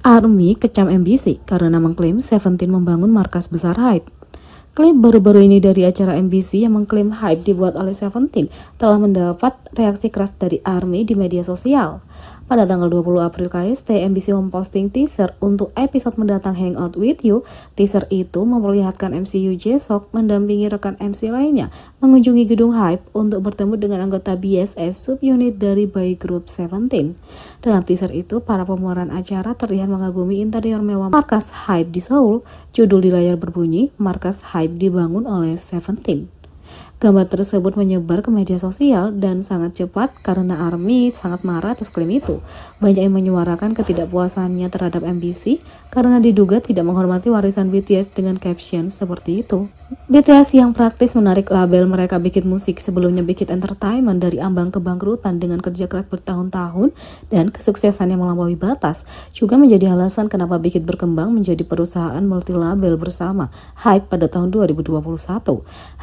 ARMY kecam MBC karena mengklaim Seventeen membangun markas besar HYBE. Klip baru-baru ini dari acara MBC yang mengklaim HYBE dibuat oleh Seventeen telah mendapat reaksi keras dari ARMY di media sosial. Pada tanggal 20 April KST, MBC memposting teaser untuk episode mendatang Hangout With You. Teaser itu memperlihatkan MC Jae-seok mendampingi rekan MC lainnya mengunjungi gedung HYBE untuk bertemu dengan anggota BSS subunit dari boy group Seventeen. Dalam teaser itu, para pemeran acara terlihat mengagumi interior mewah markas HYBE di Seoul. Judul di layar berbunyi, "Markas HYBE dibangun oleh Seventeen". Gambar tersebut menyebar ke media sosial dan sangat cepat karena ARMY sangat marah atas klaim itu. Banyak yang menyuarakan ketidakpuasannya terhadap MBC karena diduga tidak menghormati warisan BTS dengan caption seperti itu. BTS yang praktis menarik label mereka Big Hit Music sebelumnya Big Hit Entertainment dari ambang kebangkrutan dengan kerja keras bertahun-tahun dan kesuksesan yang melampaui batas juga menjadi alasan kenapa Big Hit berkembang menjadi perusahaan multi label bersama HYBE pada tahun 2021.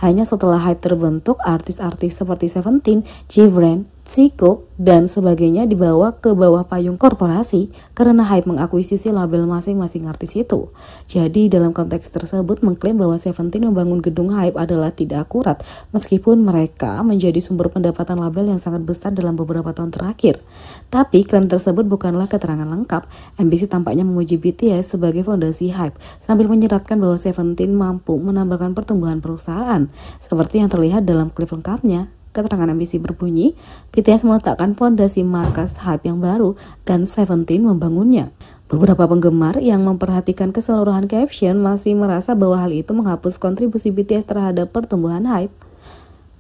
Hanya setelah HYBE terbentuk, artis-artis seperti Seventeen, Jivren, Zico, dan sebagainya dibawa ke bawah payung korporasi karena HYBE mengakuisisi label masing-masing artis itu. Jadi dalam konteks tersebut mengklaim bahwa Seventeen membangun gedung HYBE adalah tidak akurat meskipun mereka menjadi sumber pendapatan label yang sangat besar dalam beberapa tahun terakhir. Tapi klaim tersebut bukanlah keterangan lengkap. MBC tampaknya memuji BTS sebagai fondasi HYBE sambil menyeratkan bahwa Seventeen mampu menambahkan pertumbuhan perusahaan seperti yang terlihat dalam klip lengkapnya. Keterangan MBC berbunyi, BTS meletakkan fondasi markas HYBE yang baru dan Seventeen membangunnya. Beberapa penggemar yang memperhatikan keseluruhan caption masih merasa bahwa hal itu menghapus kontribusi BTS terhadap pertumbuhan HYBE.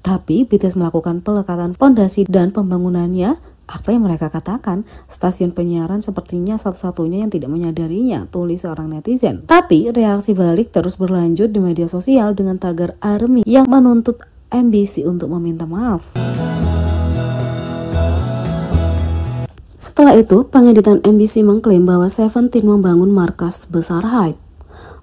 Tapi BTS melakukan pelekatan fondasi dan pembangunannya. Apa yang mereka katakan? Stasiun penyiaran sepertinya satu-satunya yang tidak menyadarinya, tulis seorang netizen. Tapi reaksi balik terus berlanjut di media sosial dengan tagar ARMY yang menuntut MBC untuk meminta maaf. Setelah itu, pengeditan MBC mengklaim bahwa Seventeen membangun markas besar HYBE.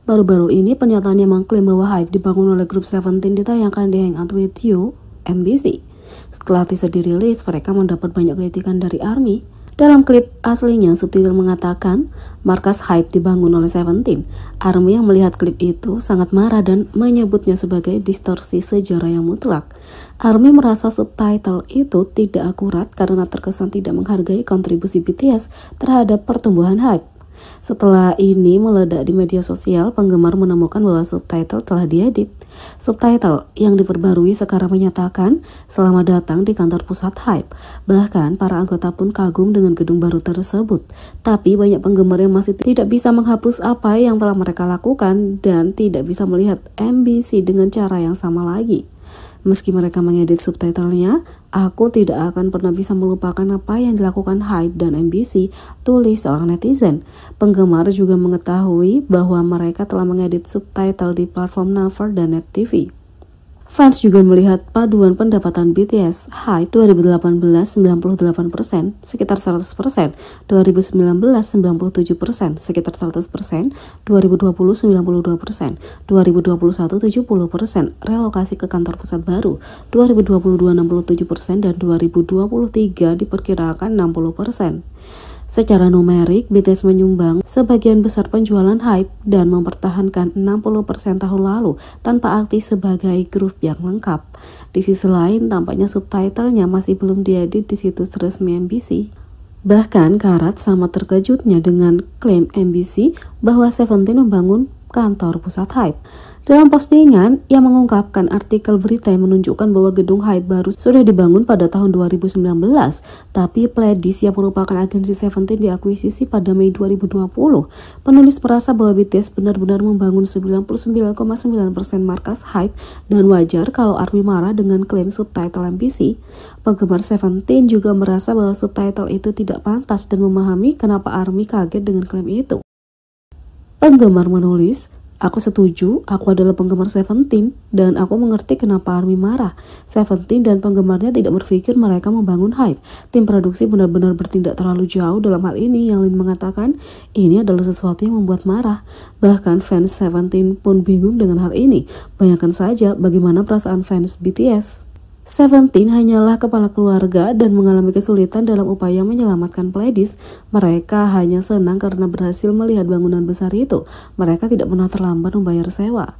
Baru-baru ini pernyataannya mengklaim bahwa HYBE dibangun oleh grup Seventeen ditayangkan di Hangout With You, MBC. Setelah teaser dirilis, mereka mendapat banyak kritikan dari ARMY. Dalam klip aslinya, subtitle mengatakan, markas HYBE dibangun oleh Seventeen. ARMY yang melihat klip itu sangat marah dan menyebutnya sebagai distorsi sejarah yang mutlak. ARMY merasa subtitle itu tidak akurat karena terkesan tidak menghargai kontribusi BTS terhadap pertumbuhan HYBE. Setelah ini meledak di media sosial, penggemar menemukan bahwa subtitle telah diedit. Subtitle yang diperbarui sekarang menyatakan, "Selamat datang di kantor pusat HYBE." Bahkan para anggota pun kagum dengan gedung baru tersebut. Tapi banyak penggemar yang masih tidak bisa menghapus apa yang telah mereka lakukan dan tidak bisa melihat MBC dengan cara yang sama lagi. Meski mereka mengedit subtitlenya, aku tidak akan pernah bisa melupakan apa yang dilakukan HYBE dan MBC, tulis seorang netizen. Penggemar juga mengetahui bahwa mereka telah mengedit subtitle di platform Naver dan Net TV. Fans juga melihat paduan pendapatan BTS HYBE 2018 98%, sekitar 100%, 2019 97%, sekitar 100%, 2020 92%, 2021 70%, relokasi ke kantor pusat baru, 2022 67%, dan 2023 diperkirakan 60%. Secara numerik, BTS menyumbang sebagian besar penjualan HYBE dan mempertahankan 60% tahun lalu tanpa aktif sebagai grup yang lengkap. Di sisi lain, tampaknya subtitlenya masih belum diedit di situs resmi MBC. Bahkan Karat sama terkejutnya dengan klaim MBC bahwa Seventeen membangun kantor pusat HYBE. Dalam postingan yang mengungkapkan artikel berita yang menunjukkan bahwa gedung HYBE baru sudah dibangun pada tahun 2019, tapi Pledis yang merupakan agensi Seventeen diakuisisi pada Mei 2020. Penulis merasa bahwa BTS benar-benar membangun 99,9% markas HYBE dan wajar kalau ARMY marah dengan klaim subtitle MBC. Penggemar Seventeen juga merasa bahwa subtitle itu tidak pantas dan memahami kenapa ARMY kaget dengan klaim itu. Penggemar menulis, "Aku setuju, aku adalah penggemar Seventeen dan aku mengerti kenapa ARMY marah. Seventeen dan penggemarnya tidak berpikir mereka membangun HYBE. Tim produksi benar-benar bertindak terlalu jauh dalam hal ini." Yang lain mengatakan, ini adalah sesuatu yang membuat marah. Bahkan fans Seventeen pun bingung dengan hal ini. Bayangkan saja bagaimana perasaan fans BTS. Seventeen hanyalah kepala keluarga dan mengalami kesulitan dalam upaya menyelamatkan Pleiades. Mereka hanya senang karena berhasil melihat bangunan besar itu. Mereka tidak pernah terlambat membayar sewa.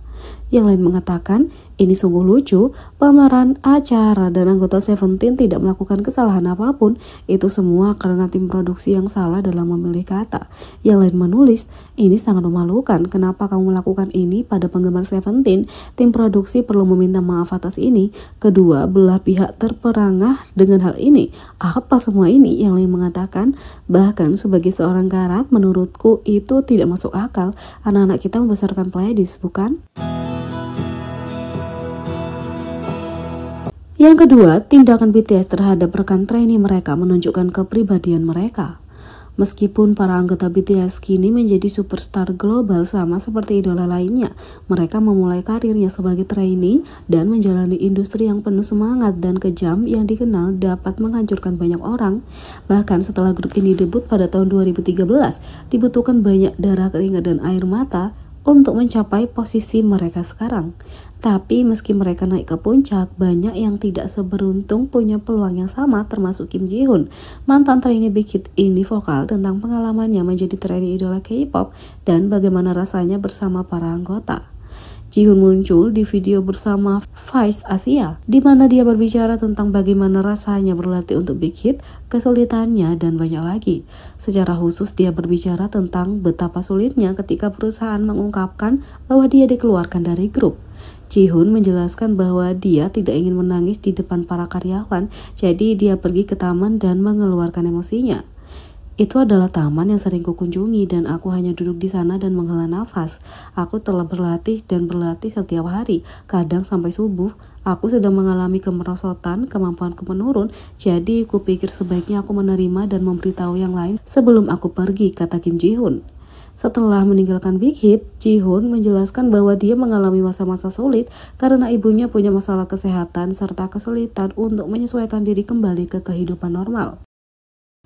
Yang lain mengatakan, ini sungguh lucu, pemeran acara dan anggota Seventeen tidak melakukan kesalahan apapun. Itu semua karena tim produksi yang salah dalam memilih kata. Yang lain menulis, ini sangat memalukan, kenapa kamu melakukan ini pada penggemar Seventeen? Tim produksi perlu meminta maaf atas ini. Kedua belah pihak terperangah dengan hal ini. Apa semua ini? Yang lain mengatakan, bahkan sebagai seorang karat, menurutku itu tidak masuk akal. Anak-anak kita membesarkan Pleiades, bukan? Yang kedua, tindakan BTS terhadap rekan trainee mereka menunjukkan kepribadian mereka. Meskipun para anggota BTS kini menjadi superstar global sama seperti idola lainnya, mereka memulai karirnya sebagai trainee dan menjalani industri yang penuh semangat dan kejam yang dikenal dapat menghancurkan banyak orang. Bahkan setelah grup ini debut pada tahun 2013, dibutuhkan banyak darah, keringat, dan air mata untuk mencapai posisi mereka sekarang. Tapi meski mereka naik ke puncak, banyak yang tidak seberuntung punya peluang yang sama, termasuk Kim Ji Hoon. Mantan trainee Big Hit ini vokal tentang pengalamannya menjadi trainee idola K-pop dan bagaimana rasanya bersama para anggota. Ji Hoon muncul di video bersama Vice Asia, di mana dia berbicara tentang bagaimana rasanya berlatih untuk Big Hit, kesulitannya, dan banyak lagi. Secara khusus dia berbicara tentang betapa sulitnya ketika perusahaan mengungkapkan bahwa dia dikeluarkan dari grup. Ji Hoon menjelaskan bahwa dia tidak ingin menangis di depan para karyawan, jadi dia pergi ke taman dan mengeluarkan emosinya. Itu adalah taman yang sering kukunjungi dan aku hanya duduk di sana dan menghela nafas. Aku telah berlatih dan berlatih setiap hari, kadang sampai subuh. Aku sedang mengalami kemerosotan, kemampuanku menurun, jadi kupikir sebaiknya aku menerima dan memberitahu yang lain sebelum aku pergi, kata Kim Ji Hoon. Setelah meninggalkan Big Hit, Ji Hoon menjelaskan bahwa dia mengalami masa-masa sulit karena ibunya punya masalah kesehatan serta kesulitan untuk menyesuaikan diri kembali ke kehidupan normal.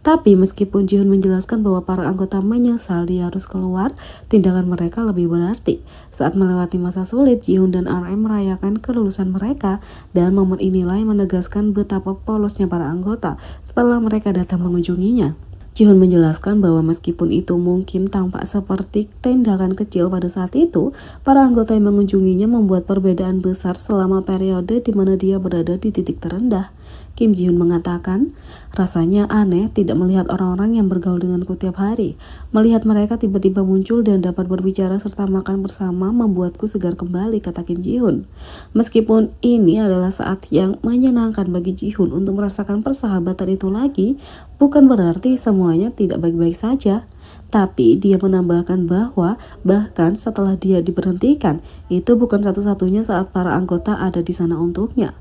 Tapi meskipun Ji Hoon menjelaskan bahwa para anggota menyesal dia harus keluar, tindakan mereka lebih berarti. Saat melewati masa sulit, Ji Hoon dan RM merayakan kelulusan mereka, dan momen inilah yang menegaskan betapa polosnya para anggota setelah mereka datang mengunjunginya. Ji Hoon menjelaskan bahwa meskipun itu mungkin tampak seperti tindakan kecil pada saat itu, para anggota yang mengunjunginya membuat perbedaan besar selama periode di mana dia berada di titik terendah. Kim Ji Hoon mengatakan, rasanya aneh tidak melihat orang-orang yang bergaul denganku tiap hari. Melihat mereka tiba-tiba muncul dan dapat berbicara serta makan bersama membuatku segar kembali, kata Kim Ji Hoon. Meskipun ini adalah saat yang menyenangkan bagi Ji Hoon untuk merasakan persahabatan itu lagi, bukan berarti semuanya tidak baik-baik saja. Tapi dia menambahkan bahwa bahkan setelah dia diberhentikan, itu bukan satu-satunya saat para anggota ada di sana untuknya.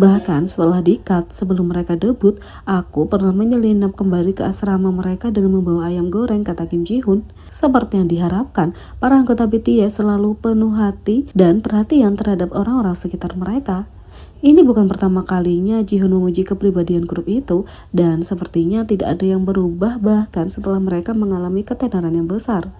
Bahkan setelah di-cut sebelum mereka debut, aku pernah menyelinap kembali ke asrama mereka dengan membawa ayam goreng, kata Kim Ji Hoon. Seperti yang diharapkan, para anggota BTS selalu penuh hati dan perhatian terhadap orang-orang sekitar mereka. Ini bukan pertama kalinya Ji Hoon memuji kepribadian grup itu, dan sepertinya tidak ada yang berubah bahkan setelah mereka mengalami ketenaran yang besar.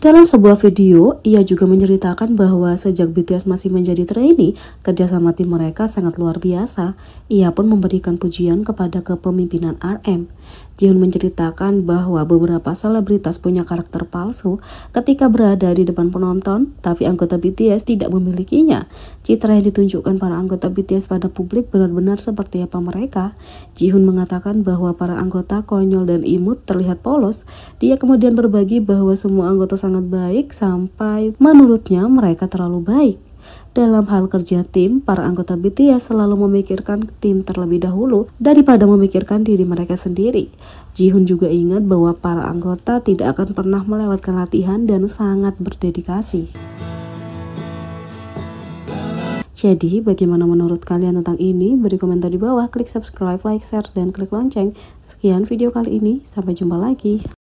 Dalam sebuah video, ia juga menceritakan bahwa sejak BTS masih menjadi trainee, kerjasama tim mereka sangat luar biasa. Ia pun memberikan pujian kepada kepemimpinan RM. Ji Hoon menceritakan bahwa beberapa selebritas punya karakter palsu ketika berada di depan penonton, tapi anggota BTS tidak memilikinya. Citra yang ditunjukkan para anggota BTS pada publik benar-benar seperti apa mereka. Ji Hoon mengatakan bahwa para anggota konyol dan imut terlihat polos. Dia kemudian berbagi bahwa semua anggota sangat baik sampai menurutnya mereka terlalu baik. Dalam hal kerja tim, para anggota BTS selalu memikirkan tim terlebih dahulu daripada memikirkan diri mereka sendiri. Ji Hoon juga ingat bahwa para anggota tidak akan pernah melewatkan latihan dan sangat berdedikasi. Jadi, bagaimana menurut kalian tentang ini? Beri komentar di bawah, klik subscribe, like, share, dan klik lonceng. Sekian video kali ini, sampai jumpa lagi.